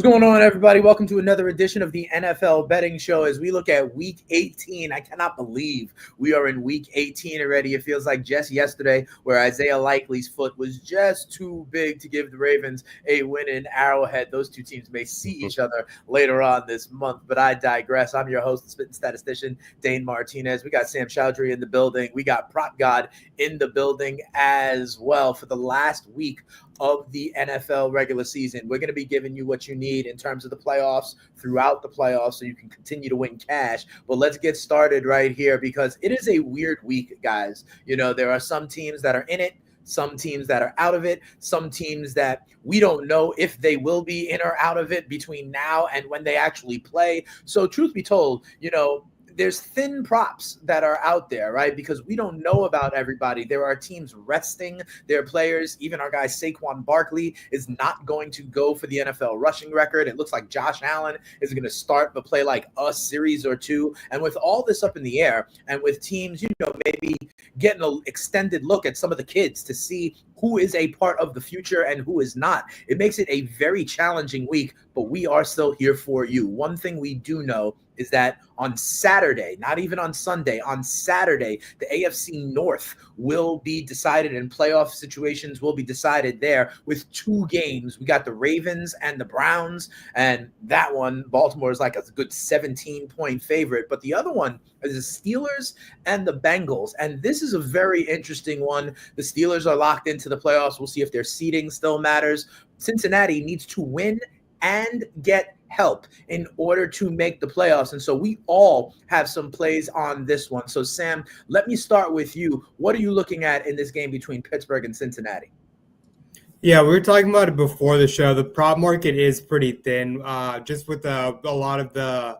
going on, everybody? Welcome to another edition of the NFL Betting Show as we look at Week 18. I cannot believe we are in Week 18 already. It feels like just yesterday where Isaiah Likely's foot was just too big to give the Ravens a win in Arrowhead. Those two teams may see each other later on this month, but I digress. I'm your host, the spitting statistician, Dane Martinez. We got Sam Chowdhury in the building. We got Prop God in the building as well for the last week of the NFL regular season. We're going to be giving you what you need in terms of the playoffs throughout the playoffs so you can continue to win cash. But let's get started right here because it is a weird week, guys. You know, there are some teams that are in it, some teams that are out of it, some teams that we don't know if they will be in or out of it between now and when they actually play. So truth be told, you know, there's thin props that are out there, right? Because we don't know about everybody. There are teams resting their players. Even our guy Saquon Barkley is not going to go for the NFL rushing record. It looks like Josh Allen is going to start but play like a series or two. And with all this up in the air and with teams, you know, maybe getting an extended look at some of the kids to see who is a part of the future and who is not, it makes it a very challenging week, but we are still here for you. One thing we do know is that on Saturday, not even on Sunday, on Saturday, the AFC North will be decided and playoff situations will be decided there with two games. We got the Ravens and the Browns, and that one, Baltimore is like a good 17-point favorite. But the other one is the Steelers and the Bengals, and this is a very interesting one. The Steelers are locked into the playoffs. We'll see if their seeding still matters. Cincinnati needs to win and get help in order to make the playoffs. And so we all have some plays on this one. So Sam, let me start with you. What are you looking at in this game between Pittsburgh and Cincinnati? Yeah, we were talking about it before the show. The prop market is pretty thin, just with a lot of the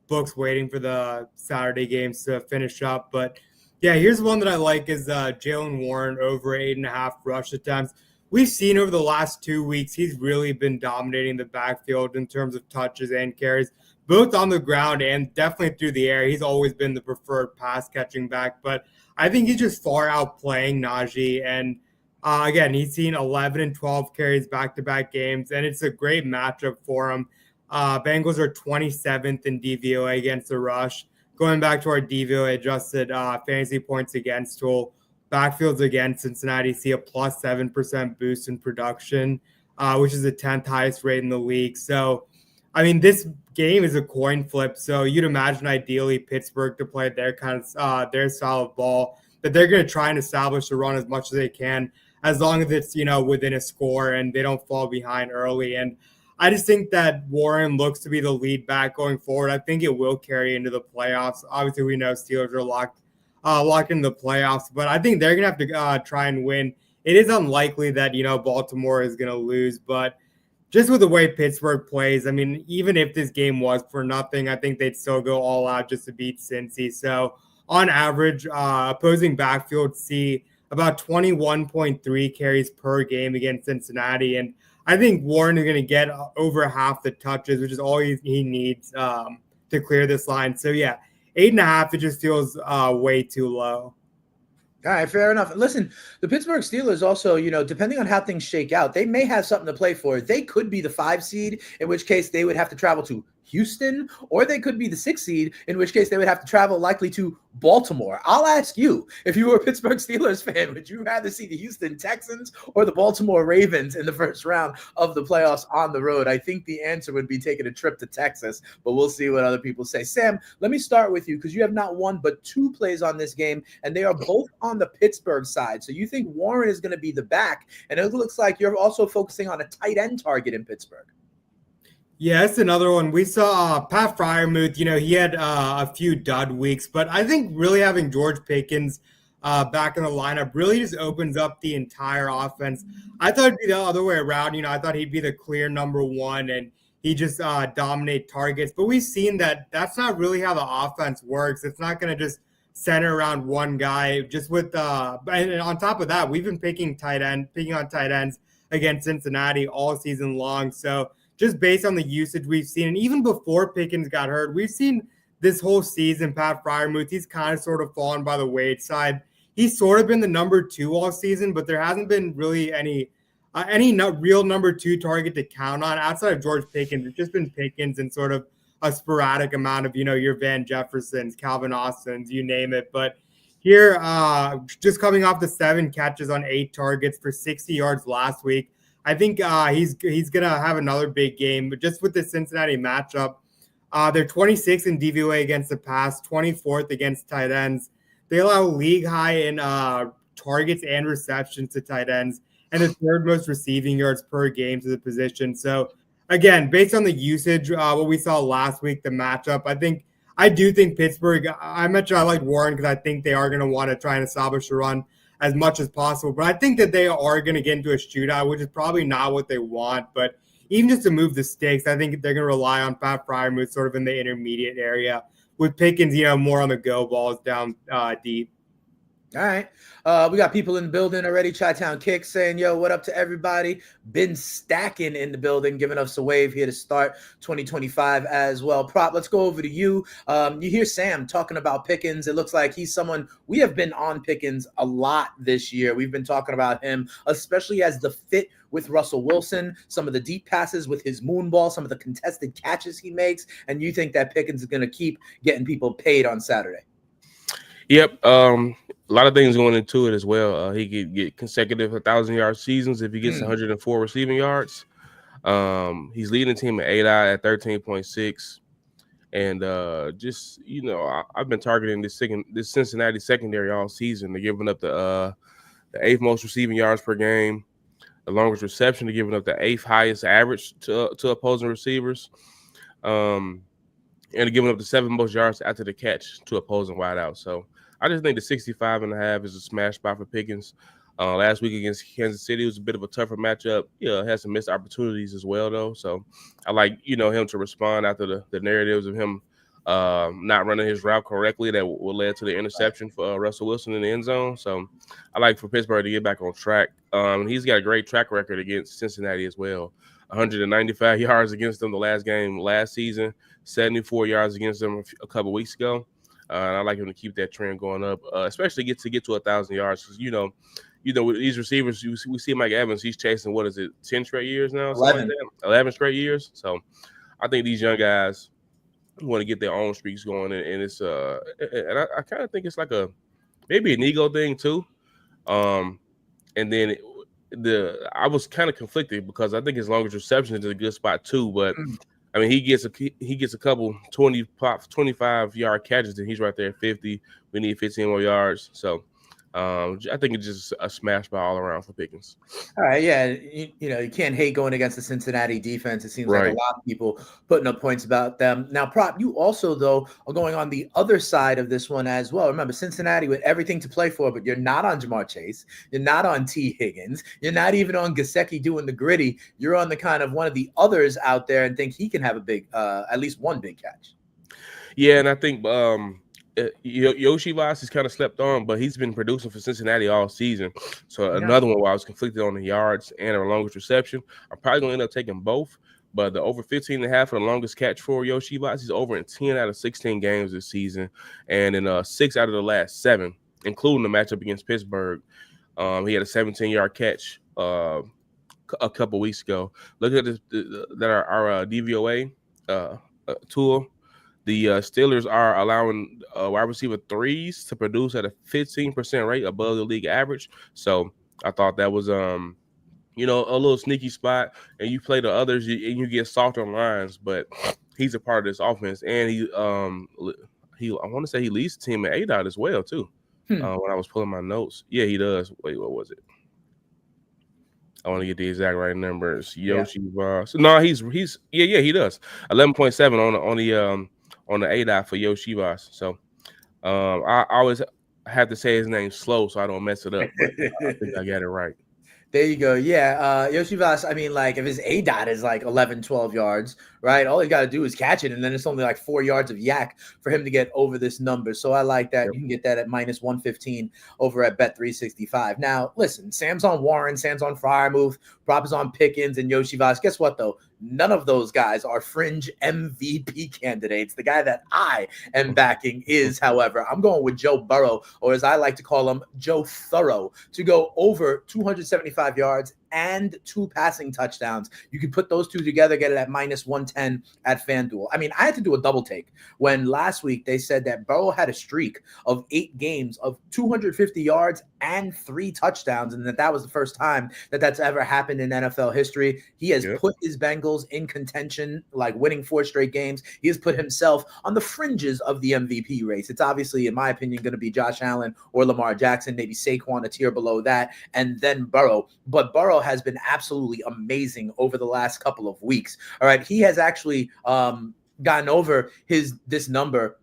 books waiting for the Saturday games to finish up. But yeah, here's one that I like is Jaylen Warren over 8.5 rush attempts. We've seen over the last 2 weeks, he's really been dominating the backfield in terms of touches and carries, both on the ground and definitely through the air. He's always been the preferred pass-catching back, but I think he's just far outplaying Najee. And again, he's seen 11 and 12 carries back-to-back games, and it's a great matchup for him. Bengals are 27th in DVOA against the rush. Going back to our DVOA adjusted fantasy points against tool, backfields against Cincinnati see a plus 7% boost in production, which is the 10th highest rate in the league. So, I mean, this game is a coin flip. So you'd imagine ideally Pittsburgh to play their kind of their style of ball, that they're going to try and establish the run as much as they can, as long as it's, you know, within a score and they don't fall behind early. And I just think that Warren looks to be the lead back going forward. I think it will carry into the playoffs. Obviously, we know Steelers are locked in the playoffs, but I think they're going to have to try and win. It is unlikely that, you know, Baltimore is going to lose, but just with the way Pittsburgh plays, I mean, even if this game was for nothing, I think they'd still go all out just to beat Cincy. So on average, opposing backfield see about 21.3 carries per game against Cincinnati, and I think Warren is going to get over half the touches, which is all he needs to clear this line. So yeah, 8.5, it just feels way too low. All right, fair enough. Listen, the Pittsburgh Steelers also, you know, depending on how things shake out, they may have something to play for. They could be the 5 seed, in which case they would have to travel to Houston, or they could be the 6 seed, in which case they would have to travel likely to Baltimore. I'll ask you, if you were a Pittsburgh Steelers fan, would you rather see the Houston Texans or the Baltimore Ravens in the first round of the playoffs on the road? I think the answer would be taking a trip to Texas, but we'll see what other people say. Sam, let me start with you because you have not one but 2 plays on this game, and they are both on the Pittsburgh side. So you think Warren is going to be the back, and it looks like you're also focusing on a tight end target in Pittsburgh. Yeah, that's another one. We saw Pat Freiermuth, you know, he had a few dud weeks, but I think really having George Pickens back in the lineup really just opens up the entire offense. I thought it'd be the other way around. You know, I thought he'd be the clear number one and he just dominate targets. But we've seen that that's not really how the offense works. It's not going to just center around one guy. Just with and on top of that, we've been picking on tight ends against Cincinnati all season long. So just based on the usage we've seen, and even before Pickens got hurt, we've seen this whole season, Pat Freiermuth, he's kind of sort of fallen by the wayside. He's sort of been the number 2 all season, but there hasn't been really any any real number 2 target to count on outside of George Pickens. It's just been Pickens and sort of a sporadic amount of, your Van Jeffersons, Calvin Austins, you name it. But here, just coming off the 7 catches on 8 targets for 60 yards last week, I think he's gonna have another big game. But just with the Cincinnati matchup, they're 26th in DVOA against the pass, 24th against tight ends. They allow league high in targets and receptions to tight ends, and the third most receiving yards per game to the position. So again, based on the usage, what we saw last week, the matchup, I do think Pittsburgh. I mentioned I like Warren because I think they are going to want to try and establish a run as much as possible. But I think that they are going to get into a shootout, which is probably not what they want. But even just to move the stakes, I think they're going to rely on Pat Freiermuth sort of in the intermediate area with Pickens, more on the go balls down deep. All right. We got people in the building already. Chi-Town Kick saying, yo, what up to everybody? Been stacking in the building, giving us a wave here to start 2025 as well. Prop, let's go over to you. You hear Sam talking about Pickens. It looks like he's someone we have been on Pickens a lot this year. We've been talking about him, especially as the fit with Russell Wilson, some of the deep passes with his moon ball, some of the contested catches he makes. And you think that Pickens is going to keep getting people paid on Saturday? Yep. A lot of things going into it as well. He could get consecutive 1,000-yard seasons if he gets 104 receiving yards. He's leading the team at ADI at 13.6. And I've been targeting this Cincinnati secondary all season. They're giving up the 8th most receiving yards per game, the longest reception. They're giving up the 8th highest average to opposing receivers. And they're giving up the 7th most yards after the catch to opposing wideouts. So I just think the 65.5 is a smash spot for Pickens. Last week against Kansas City was a bit of a tougher matchup. Had some missed opportunities as well, though. So I like, him to respond after the narratives of him not running his route correctly that will lead to the interception for Russell Wilson in the end zone. So I like for Pittsburgh to get back on track. He's got a great track record against Cincinnati as well. 195 yards against them the last game last season, 74 yards against them a couple weeks ago. And I like him to keep that trend going up, especially get to 1,000 yards. Because, with these receivers, we see Mike Evans, he's chasing, 10 straight years now? 11. Like 11 straight years. So I think these young guys want to get their own streaks going. And it's and I kind of think it's like maybe an ego thing too. And then I was kind of conflicted because I think his longest reception is a good spot too, but I mean, he gets a couple 25-yard catches, and he's right there at 50. We need 15 more yards. So I think it's just a smash by all around for Pickens. All right, yeah, you can't hate going against the Cincinnati defense. It seems like a lot of people putting up points about them. Now, Prop, you also, though, are going on the other side of this one as well. Remember, Cincinnati with everything to play for, but you're not on Jamar Chase. You're not on T. Higgins. You're not even on Gesicki doing the gritty. You're on the kind of one of the others out there and think he can have a big, at least one big catch. Yeah, and I think Yoshi Voss is kind of slept on, but he's been producing for Cincinnati all season. So another one where I was conflicted on the yards and the longest reception. I'm probably going to end up taking both, but the over 15.5 for the longest catch for Yoshi Voss. He's over in 10 out of 16 games this season, and in 6 out of the last 7, including the matchup against Pittsburgh. He had a 17-yard catch a couple weeks ago. Look at our DVOA tool. The Steelers are allowing wide receiver 3s to produce at a 15% rate above the league average. So I thought that was a little sneaky spot. And you play the others, and you get softer lines, but he's a part of this offense. And I want to say he leads the team at ADOT as well too. When I was pulling my notes, yeah, he does. Wait, what was it? I want to get the exact right numbers. Yoshi Voss. No, he does. 11.7 on the ADOT for Yoshi Voss. So I always have to say his name slow so I don't mess it up. But I think I got it right. There you go. Yeah. Yoshi Voss, I mean, like if his ADOT is like 11, 12 yards, right? All he got to do is catch it. And then it's only like 4 yards of yak for him to get over this number. So I like that. Yep. You can get that at minus 115 over at Bet365. Now, listen, Sam's on Warren, Sam's on Freiermuth, Prop is on Pickens and Yoshi Voss. Guess what, though? None of those guys are fringe MVP candidates. The guy that I am backing is, however, I'm going with Joe Burrow, or as I like to call him, Joe Thorough, to go over 275 yards and 2 passing touchdowns. You could put those two together, get it at -110 at FanDuel. I mean, I had to do a double take when last week they said that Burrow had a streak of 8 games of 250 yards and 3 touchdowns, and that was the first time that that's ever happened in NFL history. He has put his Bengals in contention, like winning 4 straight games. He has put himself on the fringes of the MVP race. It's obviously, in my opinion, going to be Josh Allen or Lamar Jackson, maybe Saquon a tier below that, and then Burrow. But Burrow has been absolutely amazing over the last couple of weeks. All right, he has actually gotten over this number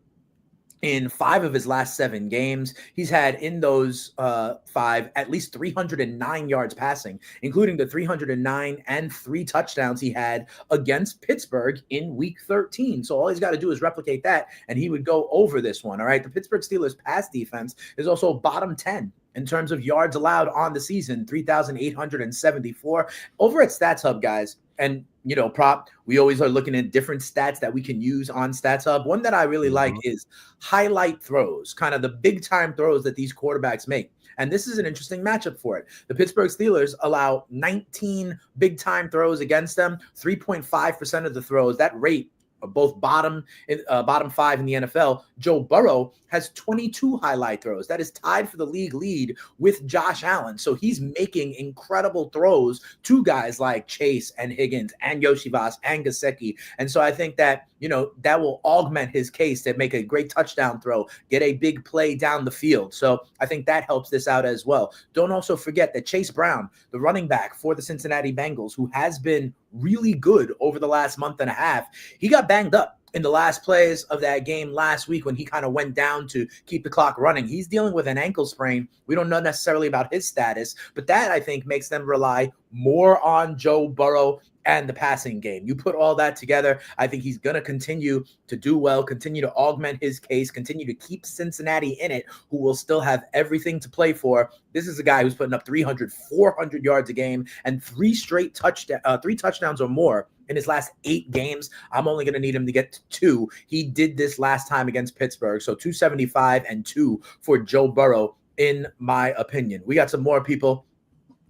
in 5 of his last 7 games. He's had in those 5 at least 309 yards passing, including the 309 and 3 touchdowns he had against Pittsburgh in week 13. So all he's got to do is replicate that, and he would go over this one. All right. The Pittsburgh Steelers pass defense is also bottom 10 in terms of yards allowed on the season, 3,874. Over at Stats Hub, guys, and Prop, we always are looking at different stats that we can use on Stats Hub. One that I really like is highlight throws, kind of the big time throws that these quarterbacks make. And this is an interesting matchup for it. The Pittsburgh Steelers allow 19 big time throws against them, 3.5% of the throws. That rate, both bottom 5 in the NFL. Joe Burrow has 22 highlight throws. That is tied for the league lead with Josh Allen. So he's making incredible throws to guys like Chase and Higgins and Yoshi Voss and Gesicki. And so I think that, that will augment his case to make a great touchdown throw, get a big play down the field. So I think that helps this out as well. Don't also forget that Chase Brown, the running back for the Cincinnati Bengals, who has been really good over the last month and a half, he got banged up in the last plays of that game last week when he kind of went down to keep the clock running. He's dealing with an ankle sprain. We don't know necessarily about his status, but that, I think, makes them rely more on Joe Burrow and the passing game. You put all that together, I think he's going to continue to do well, continue to augment his case, continue to keep Cincinnati in it, who will still have everything to play for. This is a guy who's putting up 300, 400 yards a game and 3 touchdowns or more in his last 8 games. I'm only going to need him to get to 2. He did this last time against Pittsburgh. So 275 and 2 for Joe Burrow, in my opinion. We got some more people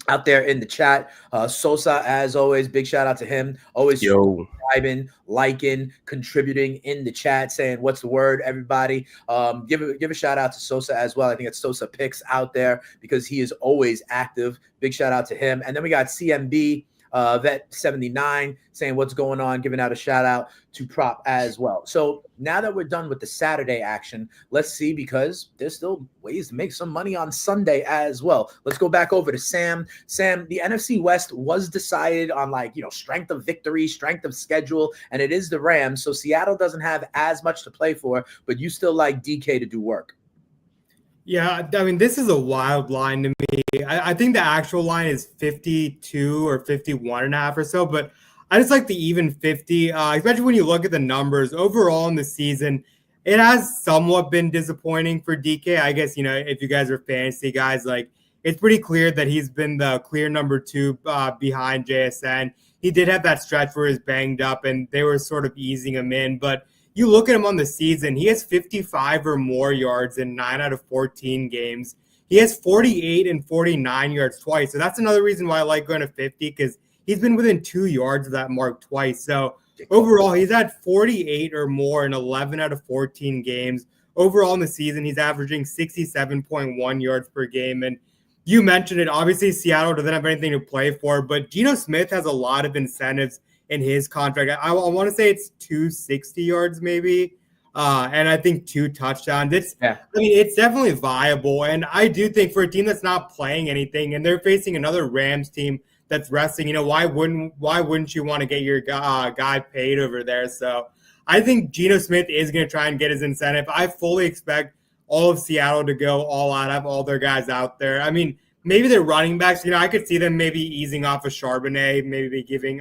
out there in the chat. Sosa, as always, big shout out to him. Always subscribing, liking, contributing in the chat, saying what's the word, everybody. Give a shout out to Sosa as well. I think it's Sosa Picks out there because he is always active. Big shout out to him. And then we got CMB Vet 79 saying what's going on, giving out a shout out to Prop as well. So now that we're done with the Saturday action, let's see, because there's still ways to make some money on Sunday as well. Let's go back over to Sam. Sam, the NFC West was decided on strength of victory, strength of schedule, and it is the Rams. So Seattle doesn't have as much to play for, but you still like DK to do work. Yeah, I mean, this is a wild line to me. I think the actual line is 52 or 51 and a half or so, but I just like the even 50, especially when you look at the numbers. Overall in the season, it has somewhat been disappointing for DK. I guess, if you guys are fantasy guys, it's pretty clear that he's been the clear number 2 behind JSN. He did have that stretch where he was banged up, and they were sort of easing him in, but you look at him on the season, he has 55 or more yards in 9 out of 14 games. He has 48 and 49 yards twice. So that's another reason why I like going to 50, because he's been within 2 yards of that mark twice. So overall, he's had 48 or more in 11 out of 14 games. Overall in the season, he's averaging 67.1 yards per game. And you mentioned it, obviously Seattle doesn't have anything to play for, but Geno Smith has a lot of incentives in his contract. I want to say it's 260 yards maybe, and I think 2 touchdowns. It's definitely viable, and I do think for a team that's not playing anything and they're facing another Rams team that's resting, why wouldn't you want to get your guy paid over there? So I think Geno Smith is going to try and get his incentive. I fully expect all of Seattle to go all out, have all their guys out there. I mean, maybe their running backs, I could see them maybe easing off of Charbonnet, maybe giving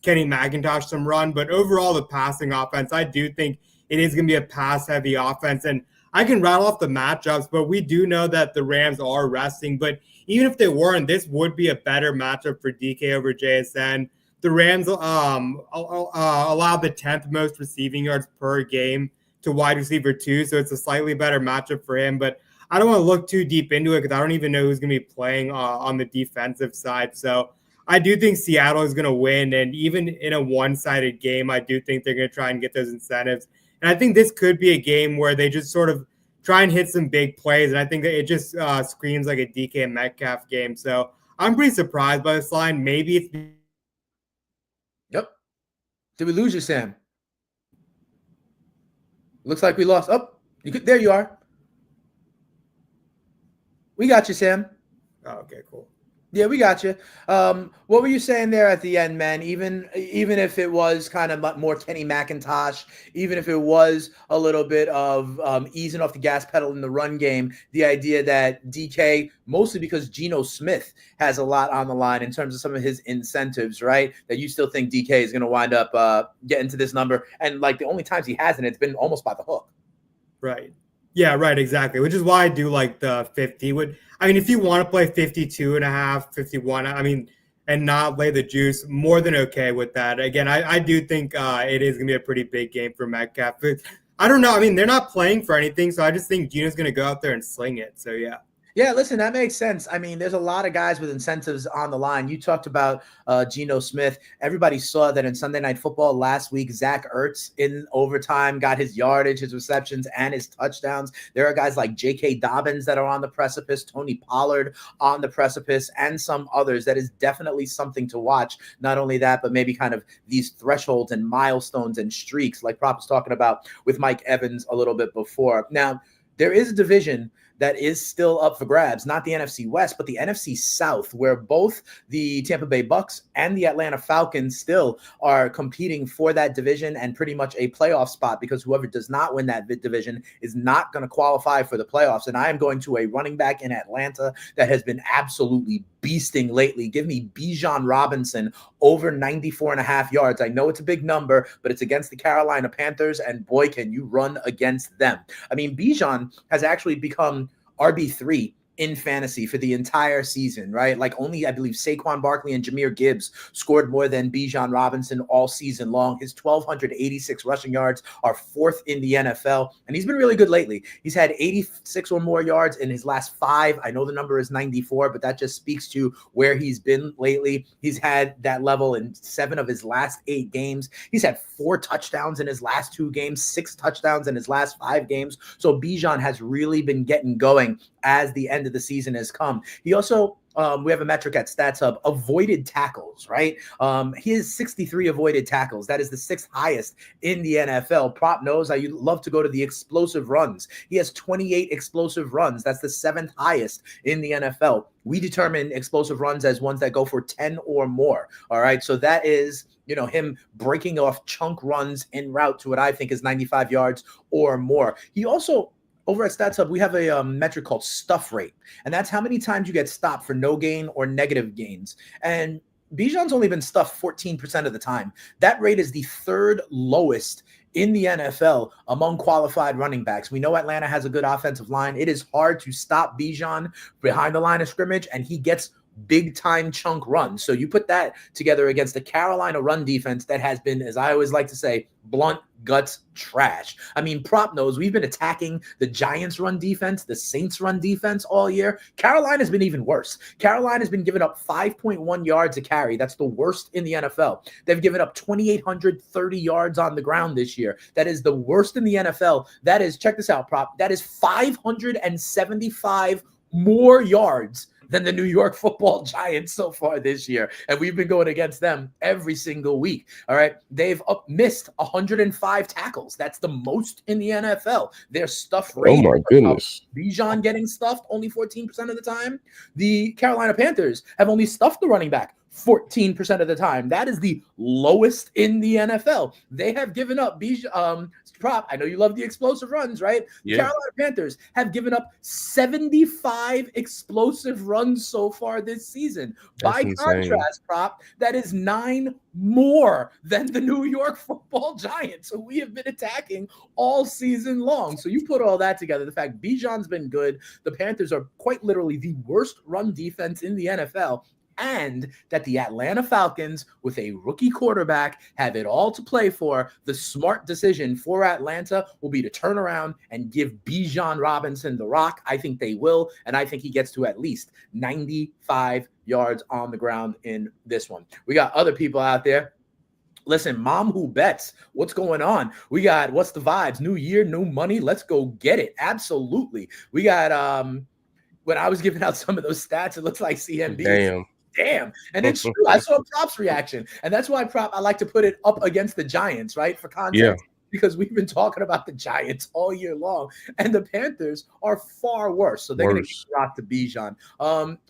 Kenny McIntosh some run, but overall the passing offense, I do think it is going to be a pass-heavy offense, and I can rattle off the matchups, but we do know that the Rams are resting, but even if they weren't, this would be a better matchup for DK over JSN. The Rams allow the 10th most receiving yards per game to wide receiver 2, so it's a slightly better matchup for him, but I don't want to look too deep into it because I don't even know who's going to be playing on the defensive side, so I do think Seattle is going to win. And even in a one-sided game, I do think they're going to try and get those incentives. And I think this could be a game where they just sort of try and hit some big plays. And I think that it just screams like a DK Metcalf game. So I'm pretty surprised by this line. Maybe it's. Yep. Did we lose you, Sam? Looks like we lost. Oh, there you are. We got you, Sam. Oh, okay, cool. Yeah, we got you. What were you saying there at the end, man? Even if it was kind of more Kenny McIntosh, even if it was a little bit of easing off the gas pedal in the run game, the idea that DK, mostly because Geno Smith has a lot on the line in terms of some of his incentives, right? That you still think DK is going to wind up getting to this number. And like the only times he hasn't, it's been almost by the hook. Right. Yeah, right, exactly. Which is why I do like the 50. If you want to play 52 and a half, 51, and not lay the juice, more than okay with that. Again, I do think it is going to be a pretty big game for Metcalf. But I don't know. They're not playing for anything, so I just think Geno's going to go out there and sling it. So, yeah. Yeah, listen, that makes sense. There's a lot of guys with incentives on the line. You talked about Geno Smith. Everybody saw that in Sunday Night Football last week, Zach Ertz in overtime got his yardage, his receptions, and his touchdowns. There are guys like J.K. Dobbins that are on the precipice, Tony Pollard on the precipice, and some others. That is definitely something to watch. Not only that, but maybe kind of these thresholds and milestones and streaks like Prop was talking about with Mike Evans a little bit before. Now, there is a division that is still up for grabs, not the NFC West, but the NFC South, where both the Tampa Bay Bucks and the Atlanta Falcons still are competing for that division and pretty much a playoff spot, because whoever does not win that division is not going to qualify for the playoffs. And I am going to a running back in Atlanta that has been absolutely beasting lately. Give me Bijan Robinson over 94.5 yards. I know it's a big number, but it's against the Carolina Panthers, and boy, can you run against them. Bijan has actually become RB3 in fantasy for the entire season, right? Like only, I believe, Saquon Barkley and Jahmyr Gibbs scored more than Bijan Robinson all season long. His 1,286 rushing yards are fourth in the NFL, and he's been really good lately. He's had 86 or more yards in his last 5. I know the number is 94, but that just speaks to where he's been lately. He's had that level in 7 of his last 8 games. He's had 4 touchdowns in his last 2 games, 6 touchdowns in his last 5 games. So Bijan has really been getting going as the end of the season has come. He also, we have a metric at Stats Hub, avoided tackles, right? He has 63 avoided tackles. That is the 6th highest in the NFL. Prop knows I love to go to the explosive runs. He has 28 explosive runs. That's the 7th highest in the NFL. We determine explosive runs as ones that go for 10 or more. All right. So that is, him breaking off chunk runs en route to what I think is 95 yards or more. He also, over at Stats Hub, we have a metric called stuff rate, and that's how many times you get stopped for no gain or negative gains. And Bijan's only been stuffed 14% of the time. That rate is the 3rd lowest in the NFL among qualified running backs. We know Atlanta has a good offensive line. It is hard to stop Bijan behind the line of scrimmage, and he gets big time chunk runs. So you put that together against the Carolina run defense that has been, as I always like to say, blunt guts trash. Prop knows we've been attacking the Giants run defense, the Saints run defense all year. Carolina's been even worse. Carolina's been giving up 5.1 yards a carry. That's the worst in the NFL. They've given up 2,830 yards on the ground this year. That is the worst in the NFL. That is, check this out, Prop, that is 575 more yards than the New York Football Giants so far this year. And we've been going against them every single week. All right. They've missed 105 tackles. That's the most in the NFL. Their stuff rate. Oh my goodness. Bijan getting stuffed only 14% of the time. The Carolina Panthers have only stuffed the running back 14% of the time. That is the lowest in the NFL. They have given up Prop. I know you love the explosive runs, right? Yeah. Carolina Panthers have given up 75 explosive runs so far this season. That's by insane. Contrast, Prop, that is 9 more than the New York Football Giants, who we have been attacking all season long. So you put all that together, the fact Bijan's been good, the Panthers are quite literally the worst run defense in the NFL, and that the Atlanta Falcons, with a rookie quarterback, have it all to play for. The smart decision for Atlanta will be to turn around and give Bijan Robinson the rock. I think they will, and I think he gets to at least 95 yards on the ground in this one. We got other people out there. Listen, Mom Who Bets, what's going on? We got what's the vibes? New year, new money. Let's go get it. Absolutely. We got when I was giving out some of those stats, it looks like CMB. Damn. And it's true. I saw Prop's reaction. And that's why I like to put it up against the Giants, right? For context. Because we've been talking about the Giants all year long, and the Panthers are far worse. So they're going to drop to Bijan.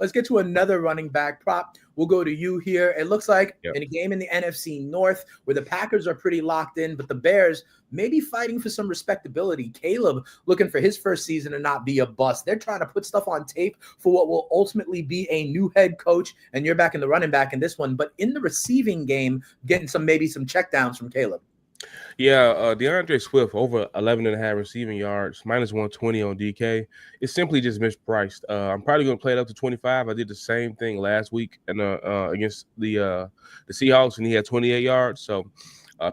Let's get to another running back prop. We'll go to you here. It looks like in a game in the NFC North where the Packers are pretty locked in, but the Bears may be fighting for some respectability. Caleb looking for his first season to not be a bust. They're trying to put stuff on tape for what will ultimately be a new head coach, and you're back in the running back in this one. But in the receiving game, getting maybe some checkdowns from Caleb. Yeah, DeAndre Swift over 11.5 receiving yards, minus 120 on DK. It's simply just mispriced. I'm probably going to play it up to 25. I did the same thing last week and against the Seahawks, and he had 28 yards. So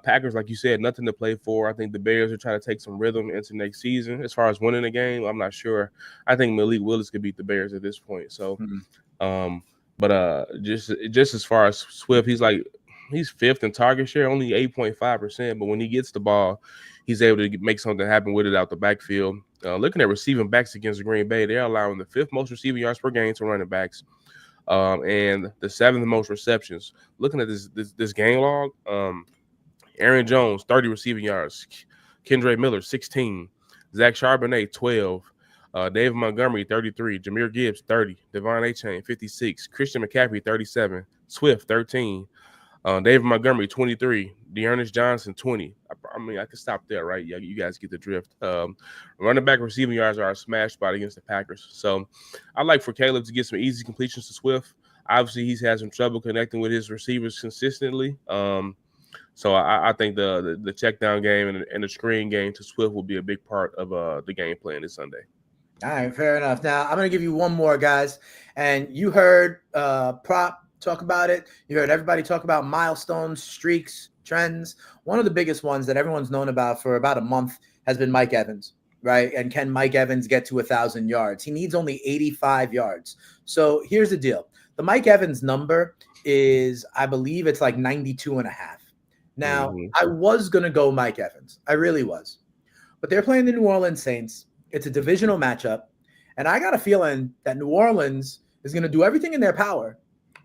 Packers, like you said, nothing to play for. I think the Bears are trying to take some rhythm into next season. As far as winning the game, I'm not sure. I think Malik Willis could beat the Bears at this point. So, just as far as Swift, he's fifth in target share, only 8.5%. But when he gets the ball, he's able to make something happen with it out the backfield. Looking at receiving backs against Green Bay, they're allowing the 5th most receiving yards per game to running backs, and the 7th most receptions. Looking at this game log, Aaron Jones, 30 receiving yards. Kendre Miller, 16. Zach Charbonnet, 12. David Montgomery, 33. Jahmyr Gibbs, 30. Devon Achane, 56. Christian McCaffrey, 37. Swift, 13. David Montgomery, 23. Dearness Johnson, 20. I mean, I could stop there, right? Yeah, you guys get the drift. Running back receiving yards are a smash spot against the Packers. So I'd like for Caleb to get some easy completions to Swift. Obviously, he's had some trouble connecting with his receivers consistently. So I think the check down game and the screen game to Swift will be a big part of the game plan this Sunday. All right, fair enough. Now, I'm going to give you one more, guys. And you heard Prop talk about it. You heard everybody talk about milestones, streaks, trends. One of the biggest ones that everyone's known about for about a month has been Mike Evans, right? And can Mike Evans get to 1,000 yards? He needs only 85 yards. So here's the deal. The Mike Evans number is, I believe it's like 92.5. Now, I was going to go Mike Evans. I really was. But they're playing the New Orleans Saints. It's a divisional matchup. And I got a feeling that New Orleans is going to do everything in their power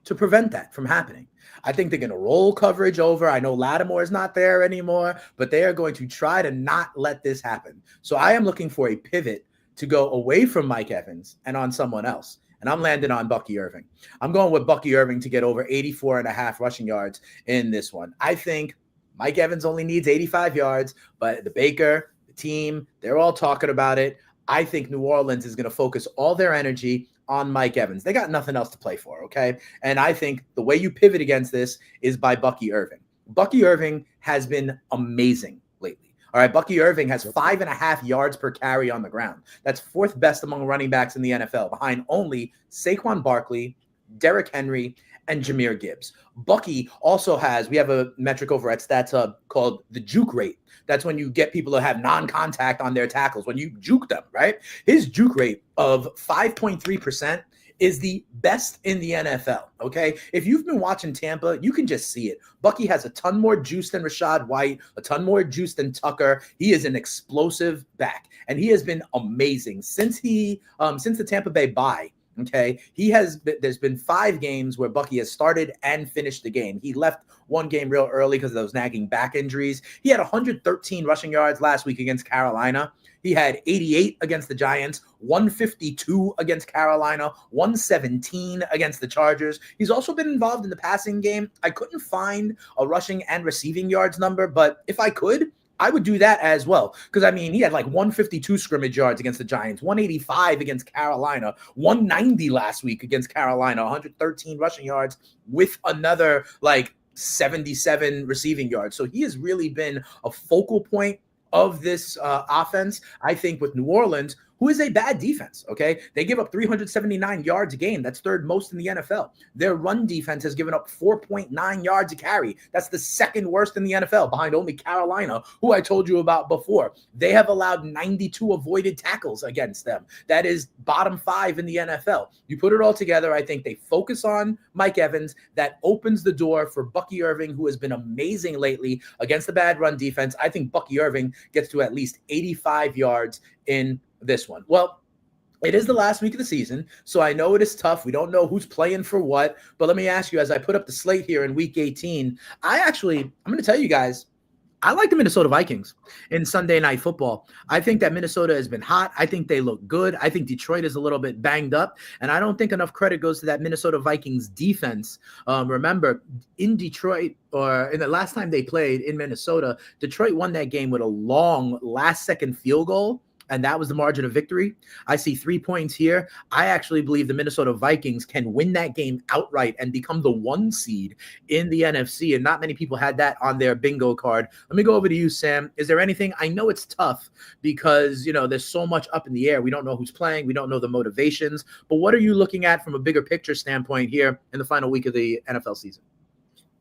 to prevent that from happening. I think they're going to roll coverage over. I know Lattimore is not there anymore, but they are going to try to not let this happen. So I am looking for a pivot to go away from Mike Evans and on someone else. And I'm landing on Bucky Irving. I'm going with Bucky Irving to get over 84.5 rushing yards in this one. I think Mike Evans only needs 85 yards, but the Baker, the team, they're all talking about it. I think New Orleans is going to focus all their energy on Mike Evans. They got nothing else to play for, okay? And I think the way you pivot against this is by Bucky Irving. Bucky Irving has been amazing lately. All right, Bucky Irving has 5.5 yards per carry on the ground. That's 4th best among running backs in the NFL, behind only Saquon Barkley, Derrick Henry, and Jahmyr Gibbs. Bucky also has, we have a metric over at StatsHub called the juke rate. That's when you get people to have non-contact on their tackles, when you juke them, right? His juke rate of 5.3% is the best in the NFL, okay? If you've been watching Tampa, you can just see it. Bucky has a ton more juice than Rachaad White, a ton more juice than Tucker. He is an explosive back, and he has been amazing since the Tampa Bay bye. Okay, there's been 5 games where Bucky has started and finished the game. He left one game real early because of those nagging back injuries. He had 113 rushing yards last week against Carolina. He had 88 against the Giants, 152 against Carolina, 117 against the Chargers. He's also been involved in the passing game. I couldn't find a rushing and receiving yards number, but if I could, I would do that as well. Because, I mean, he had like 152 scrimmage yards against the Giants, 185 against Carolina, 190 last week against Carolina, 113 rushing yards with another like 77 receiving yards. So he has really been a focal point of this offense. I think with New Orleans, who is a bad defense, okay? They give up 379 yards a game. That's third most in the NFL. Their run defense has given up 4.9 yards a carry. That's the second worst in the NFL, behind only Carolina, who I told you about before. They have allowed 92 avoided tackles against them. That is bottom 5 in the NFL. You put it all together, I think they focus on Mike Evans. That opens the door for Bucky Irving, who has been amazing lately against the bad run defense. I think Bucky Irving gets to at least 85 yards in this one. Well, it is the last week of the season, so I know it is tough. We don't know who's playing for what, but let me ask you, as I put up the slate here in week 18, I'm going to tell you guys, I like the Minnesota Vikings in Sunday Night Football. I think that Minnesota has been hot. I think they look good. I think Detroit is a little bit banged up, and I don't think enough credit goes to that Minnesota Vikings defense. Remember, in Detroit, or in the last time they played in Minnesota, Detroit won that game with a long last-second field goal, and that was the margin of victory. I see 3 points here. I actually believe the Minnesota Vikings can win that game outright and become the 1 seed in the NFC, and not many people had that on their bingo card. Let me go over to you, Sam. Is there anything? I know it's tough because, there's so much up in the air. We don't know who's playing. We don't know the motivations. But what are you looking at from a bigger picture standpoint here in the final week of the NFL season?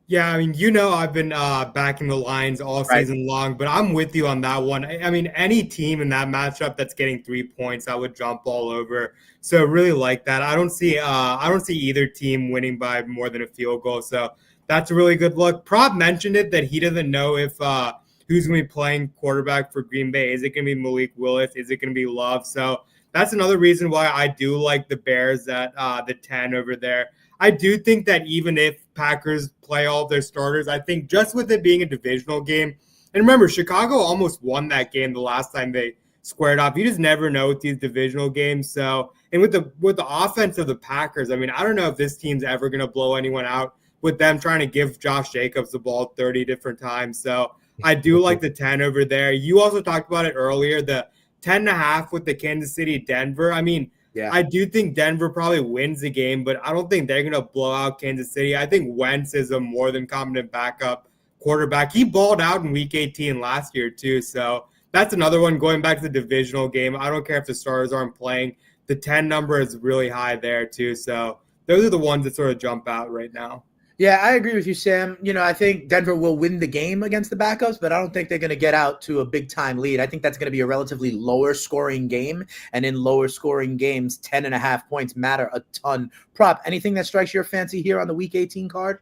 Yeah, I mean, I've been backing the Lions all season long, but I'm with you on that one. I mean, any team in that matchup that's getting 3 points, I would jump all over. So really like that. I don't see either team winning by more than a field goal. So that's a really good look. Prop mentioned it that he doesn't know if who's going to be playing quarterback for Green Bay. Is it going to be Malik Willis? Is it going to be Love? So that's another reason why I do like the Bears at the 10 over there. I do think that even if Packers play all of their starters, I think just with it being a divisional game, and remember, Chicago almost won that game the last time they squared off. You just never know with these divisional games. So, and with the offense of the Packers, I mean, I don't know if this team's ever going to blow anyone out with them trying to give Josh Jacobs the ball 30 different times. So I do like the 10 over there. You also talked about it earlier, the 10.5 with the Kansas City Denver. I mean, yeah. I do think Denver probably wins the game, but I don't think they're going to blow out Kansas City. I think Wentz is a more than competent backup quarterback. He balled out in Week 18 last year too, so that's another one going back to the divisional game. I don't care if the starters aren't playing. The 10 number is really high there too, so those are the ones that sort of jump out right now. Yeah, I agree with you, Sam. I think Denver will win the game against the backups, but I don't think they're going to get out to a big-time lead. I think that's going to be a relatively lower-scoring game, and in lower-scoring games, 10.5 points matter a ton. Prop, anything that strikes your fancy here on the Week 18 card?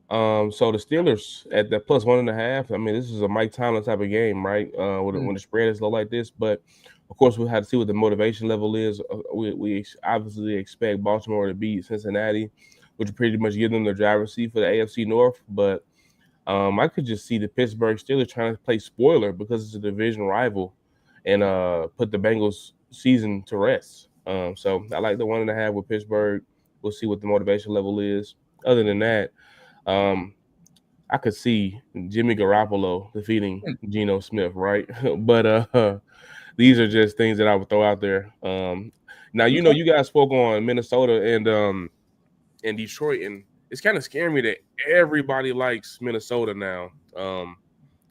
So the Steelers at the plus 1.5. I mean, this is a Mike Tomlin type of game, right? When the spread is low like this, but of course we have to see what the motivation level is. We obviously expect Baltimore to beat Cincinnati, which would pretty much give them the driver's seat for the AFC North. But I could just see the Pittsburgh Steelers trying to play spoiler because it's a division rival and put the Bengals season to rest. So I like the 1.5 with Pittsburgh. We'll see what the motivation level is. Other than that, I could see Jimmy Garoppolo defeating Geno Smith, right? But these are just things that I would throw out there. Now, you guys spoke on Minnesota and Detroit, and it's kind of scaring me that everybody likes Minnesota now,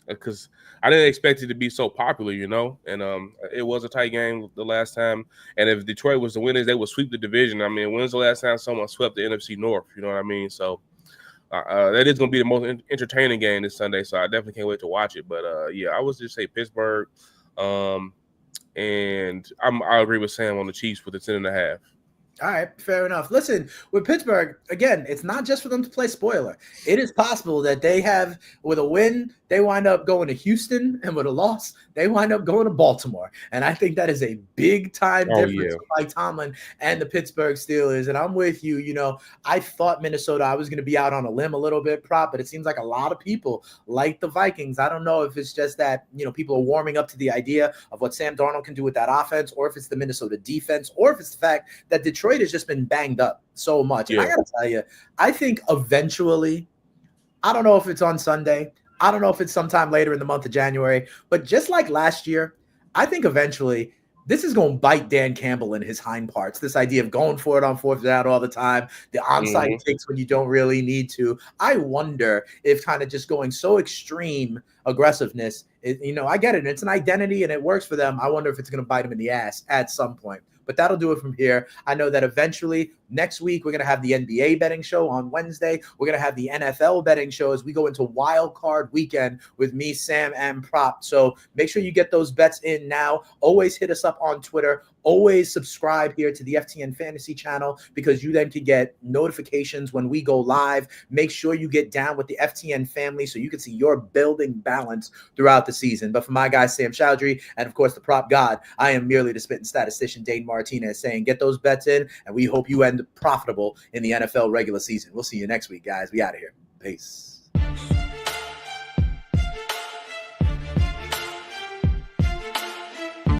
because I didn't expect it to be so popular, and it was a tight game the last time, and if Detroit was the winners, they would sweep the division. I mean, when's the last time someone swept the NFC North? You know what I mean? So that is going to be the most entertaining game this Sunday, so I definitely can't wait to watch it. But yeah, I would just say Pittsburgh, and I agree with Sam on the Chiefs with the 10.5. All right, fair enough. Listen, with Pittsburgh, again, it's not just for them to play spoiler. It is possible that they have, with a win, they wind up going to Houston, and with a loss, they wind up going to Baltimore. And I think that is a big-time difference for Mike Tomlin and the Pittsburgh Steelers. And I'm with you. I thought Minnesota, I was going to be out on a limb a little bit, Prop, but it seems like a lot of people like the Vikings. I don't know if it's just that, people are warming up to the idea of what Sam Darnold can do with that offense, or if it's the Minnesota defense, or if it's the fact that Detroit has just been banged up so much. And I got to tell you, I think eventually, I don't know if it's on Sunday, I don't know if it's sometime later in the month of January, but just like last year, I think eventually this is going to bite Dan Campbell in his hind parts. This idea of going for it on fourth down all the time, the onside kicks when you don't really need to. I wonder if kind of just going so extreme aggressiveness. I get it. It's an identity and it works for them. I wonder if it's going to bite them in the ass at some point. But that'll do it from here. I know that eventually next week we're going to have the NBA betting show on Wednesday. We're going to have the NFL betting show as we go into wild card weekend with me, Sam, and Prop. So make sure you get those bets in now. Always hit us up on Twitter. Always subscribe here to the FTN Fantasy channel because you then can get notifications when we go live. Make sure you get down with the FTN family so you can see your building balance throughout the season. But for my guy, Sam Chowdhury, and of course the prop god, I am merely the spitting statistician, Dane Martinez, saying get those bets in, and we hope you end profitable in the NFL regular season. We'll see you next week, guys. We out of here. Peace.